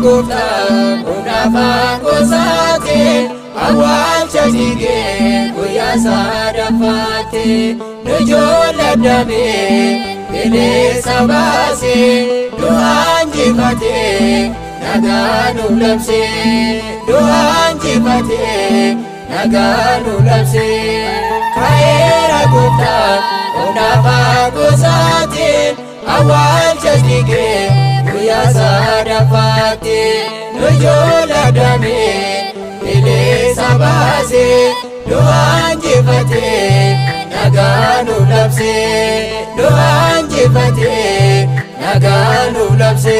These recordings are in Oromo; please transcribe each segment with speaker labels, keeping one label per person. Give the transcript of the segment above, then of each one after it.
Speaker 1: gufta Unafa kusati Awal chajige Kuya sadafati Nujola dami Bile sabasi Duhan jifati Naganu labsi Duhan jifati Naganu labsi Kaira gufta Unafa kusati Awal chajige Kuya sadafati Nujola dami Bile sabasi Duhan jifati Naganu labsi Duhan jifati Naganu labsi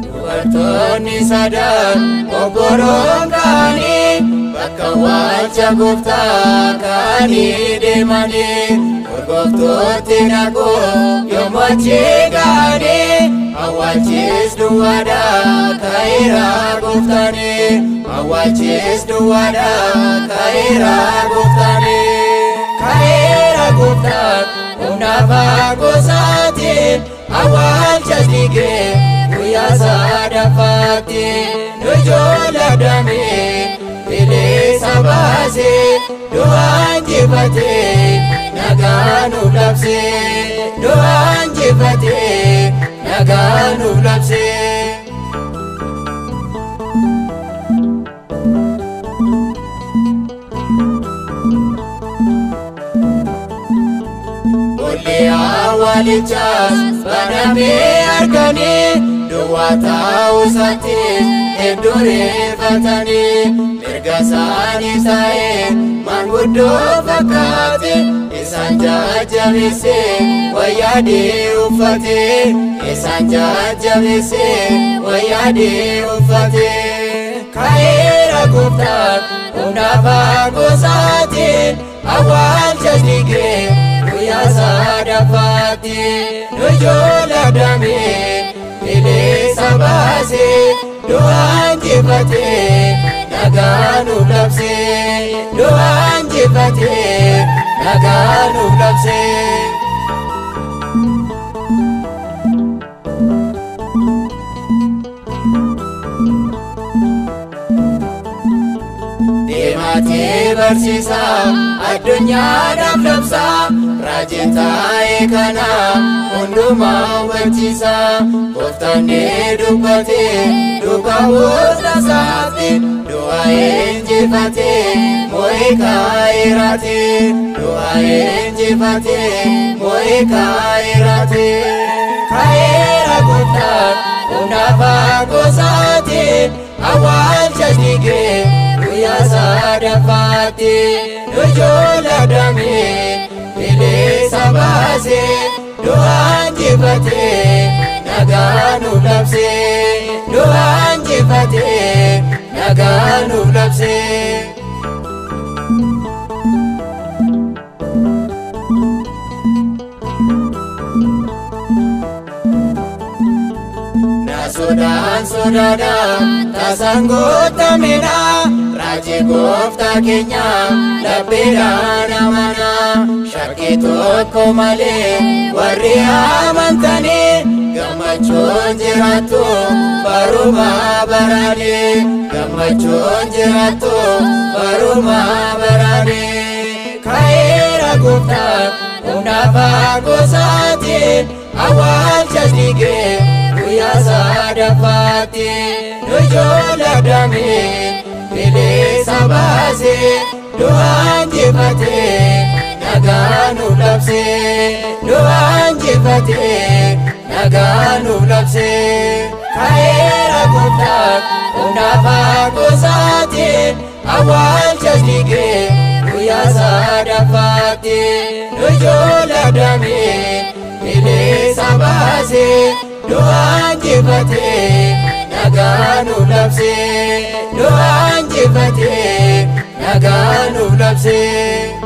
Speaker 1: Dubartoonni sadan obboroo kaanii bakka wacha guftaa kaanii deemanii urgooftuutti naquu yommuu achi ga'anii awwaalchis duwwaadhaa ka'iraa guftanii awwaalchis duwwaadhaa ka'iraa guftanii ka'iraa guftaan humna gosaatiin awwaalchas dhigee guyyaa sadaffaatti nujoolaa damee bilisa baasee du'aan jifatee nagaa nuuf labsee du'aan jifatee nagaa nuuf labsee. Awwaalichaas banamee arganii duwwaa ta'uu isaatti hedduu reeffatanii mirga isaanii taa'ee manguddoo fakkaate isaan jajjabeessee wayyaa adii uffatee isaan jajjabeessee wayyaa adii uffatee ka'eera gooftaan humna gosaatiin awwaalchas dhigee guyyaa sadaffaatti nujoolaa damee bilisa baasee du'aan jifatee nagaa nuuf labsee du'aan jifatee nagaa nuuf labsee. Deematee barsiisaa addunyaadhaaf labsaa raajiin taa'ee kana hundumaa hubachiisaa gooftaan dubbatee dhugaa'uus tasaafte du'aa injifatee moo'ee kaa'eeraatee du'aa injifatee moo'ee kaa'eeraatee ka'eera gooftaan humna gosaatiin awwaalchas dhigee guyyaa sadaffaatti nujoolaa damee bilisa baasee du'aan jifatee nagaa nuuf labsee du'aan jifatee nagaa nuuf labsee. Sodaan sodaadhaan tasaan gootamedha raajii gooftaa keenya labbeedhaan amanaa shakkii tokko malee warri amantanii gammachuun jiraattu baruma baraanii gammachuun jiraattu baruma baraanii ka'eera gooftaan humna gosaatiin awwaalchas dhigee guyyaa sadaffaatti nujoolaa damee bilisa baasee du'aan jifatee nagaa nuuf labsee du'aan jifatee nagaa nuuf labsee ka'eera gooftaan humna gosaatiin awwaalchas dhigee guyyaa sadaffaatti nujoolaa damee bilisa baasee du'aan jifatee nagaa nuuf labsee du'aan jifatee nagaa nuuf labsee.